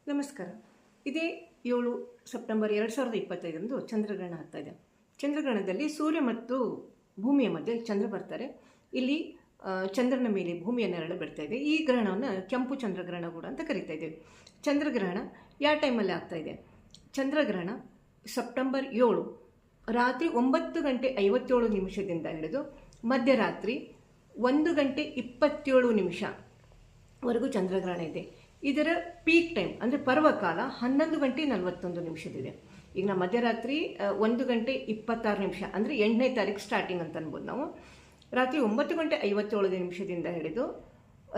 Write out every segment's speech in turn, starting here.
ನಮಸ್ಕಾರ. ಇದೇ 7 ಸೆಪ್ಟೆಂಬರ್ 2025ರಂದು ಚಂದ್ರಗ್ರಹಣ ಆಗ್ತಾ ಇದೆ. ಚಂದ್ರಗ್ರಹಣದಲ್ಲಿ ಸೂರ್ಯ ಮತ್ತು ಭೂಮಿಯ ಮಧ್ಯೆ ಚಂದ್ರ ಬರ್ತಾರೆ. ಇಲ್ಲಿ ಚಂದ್ರನ ಮೇಲೆ ಭೂಮಿಯ ನೆರಳು ಬಿಡ್ತಾ ಇದೆ. ಈ ಗ್ರಹಣವನ್ನು ಕೆಂಪು ಚಂದ್ರಗ್ರಹಣ ಕೂಡ ಅಂತ ಕರಿತಾ ಇದ್ದೇವೆ. ಚಂದ್ರಗ್ರಹಣ ಯಾವ ಟೈಮಲ್ಲಿ ಆಗ್ತಾ ಇದೆ? ಚಂದ್ರಗ್ರಹಣ ಸೆಪ್ಟೆಂಬರ್ 7 ರಾತ್ರಿ 9:57 ಹಿಡಿದು ಮಧ್ಯರಾತ್ರಿ 1:27 ವರೆಗೂ ಚಂದ್ರಗ್ರಹಣ ಇದೆ. ಇದರ ಪೀಕ್ ಟೈಮ್ ಅಂದರೆ ಪರ್ವಕಾಲ 11:41 ಈಗ ನಾವು ಮಧ್ಯರಾತ್ರಿ 1:26 ಅಂದರೆ 8ನೇ ತಾರೀಕು ಸ್ಟಾರ್ಟಿಂಗ್ ಅಂತ ಅನ್ಬೋದು. ನಾವು ರಾತ್ರಿ 9:57 ಹಿಡಿದು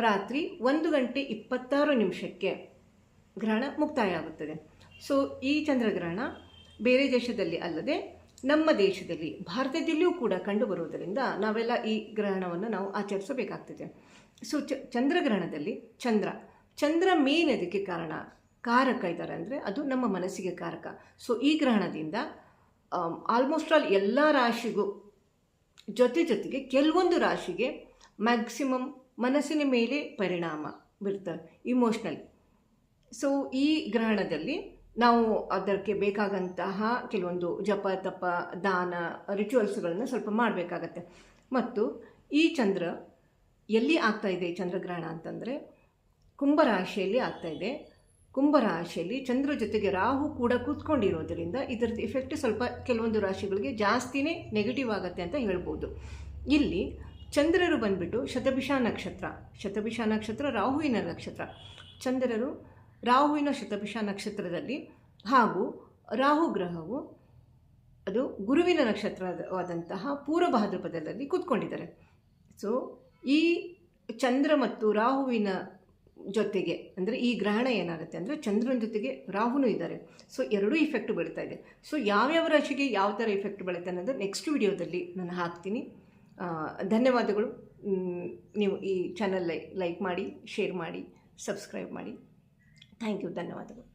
ರಾತ್ರಿ 1:26 ಗ್ರಹಣ ಮುಕ್ತಾಯ ಆಗುತ್ತದೆ. ಸೊ ಈ ಚಂದ್ರಗ್ರಹಣ ಬೇರೆ ದೇಶದಲ್ಲಿ ಅಲ್ಲದೆ ನಮ್ಮ ದೇಶದಲ್ಲಿ ಭಾರತದಲ್ಲಿಯೂ ಕೂಡ ಕಂಡುಬರುವುದರಿಂದ ನಾವೆಲ್ಲ ಈ ಗ್ರಹಣವನ್ನು ನಾವು ಆಚರಿಸಬೇಕಾಗ್ತದೆ. ಸೊ ಚಂದ್ರಗ್ರಹಣದಲ್ಲಿ ಚಂದ್ರ ಮೇನ್ ಅದಕ್ಕೆ ಕಾರಕ ಇದ್ದಾರೆ ಅಂದರೆ ಅದು ನಮ್ಮ ಮನಸ್ಸಿಗೆ ಕಾರಕ. ಸೊ ಈ ಗ್ರಹಣದಿಂದ ಆಲ್ಮೋಸ್ಟ್ ಆಲ್ ಎಲ್ಲ ರಾಶಿಗೂ ಜೊತೆಗೆ ಕೆಲವೊಂದು ರಾಶಿಗೆ ಮ್ಯಾಕ್ಸಿಮಮ್ ಮನಸ್ಸಿನ ಮೇಲೆ ಪರಿಣಾಮ ಬೀರ್ತವೆ, ಇಮೋಷ್ನಲ್. ಸೊ ಈ ಗ್ರಹಣದಲ್ಲಿ ನಾವು ಅದಕ್ಕೆ ಬೇಕಾದಂತಹ ಕೆಲವೊಂದು ಜಪ ತಪ ದಾನ ರಿಚುವಲ್ಸ್ಗಳನ್ನು ಸ್ವಲ್ಪ ಮಾಡಬೇಕಾಗತ್ತೆ. ಮತ್ತು ಈ ಚಂದ್ರ ಎಲ್ಲಿ ಆಗ್ತಾ ಇದೆ ಚಂದ್ರಗ್ರಹಣ ಅಂತಂದರೆ ಕುಂಭರಾಶಿಯಲ್ಲಿ ಆಗ್ತಾ ಇದೆ. ಕುಂಭರಾಶಿಯಲ್ಲಿ ಚಂದ್ರ ಜೊತೆಗೆ ರಾಹು ಕೂಡ ಕೂತ್ಕೊಂಡಿರೋದರಿಂದ ಇದರದ್ದು ಎಫೆಕ್ಟ್ ಸ್ವಲ್ಪ ಕೆಲವೊಂದು ರಾಶಿಗಳಿಗೆ ಜಾಸ್ತಿನೇ ನೆಗೆಟಿವ್ ಆಗುತ್ತೆ ಅಂತ ಹೇಳ್ಬೋದು. ಇಲ್ಲಿ ಚಂದ್ರರು ಬಂದ್ಬಿಟ್ಟು ಶತಭಿಷ ನಕ್ಷತ್ರ ರಾಹುವಿನ ನಕ್ಷತ್ರ. ಚಂದ್ರರು ರಾಹುವಿನ ಶತಭಿಷ ನಕ್ಷತ್ರದಲ್ಲಿ ಹಾಗೂ ರಾಹು ಗ್ರಹವು ಅದು ಗುರುವಿನ ನಕ್ಷತ್ರವಾದಂತಹ ಪೂರ್ವ ಭಾದ್ರಪದದಲ್ಲಿ ಕೂತ್ಕೊಂಡಿದ್ದಾರೆ. ಸೊ ಈ ಚಂದ್ರ ಮತ್ತು ರಾಹುವಿನ ಜೊತೆಗೆ ಅಂದರೆ ಈ ಗ್ರಹಣ ಏನಾಗುತ್ತೆ ಅಂದರೆ ಚಂದ್ರನ ಜೊತೆಗೆ ರಾಹುನೂ ಇದ್ದಾರೆ. ಸೊ ಎರಡೂ ಇಫೆಕ್ಟ್ ಬೀಳ್ತಾ ಇದೆ. ಸೊ ಯಾವ್ಯಾವ ರಾಶಿಗೆ ಯಾವ ಥರ ಇಫೆಕ್ಟ್ ಬೀಳುತ್ತೆ ಅನ್ನೋದು ನೆಕ್ಸ್ಟ್ ವಿಡಿಯೋದಲ್ಲಿ ನಾನು ಹಾಕ್ತೀನಿ. ಧನ್ಯವಾದಗಳು. ನೀವು ಈ ಚಾನಲ್ ಲೈಕ್ ಮಾಡಿ, ಶೇರ್ ಮಾಡಿ, ಸಬ್ಸ್ಕ್ರೈಬ್ ಮಾಡಿ. Thank you. ಧನ್ಯವಾದಗಳು.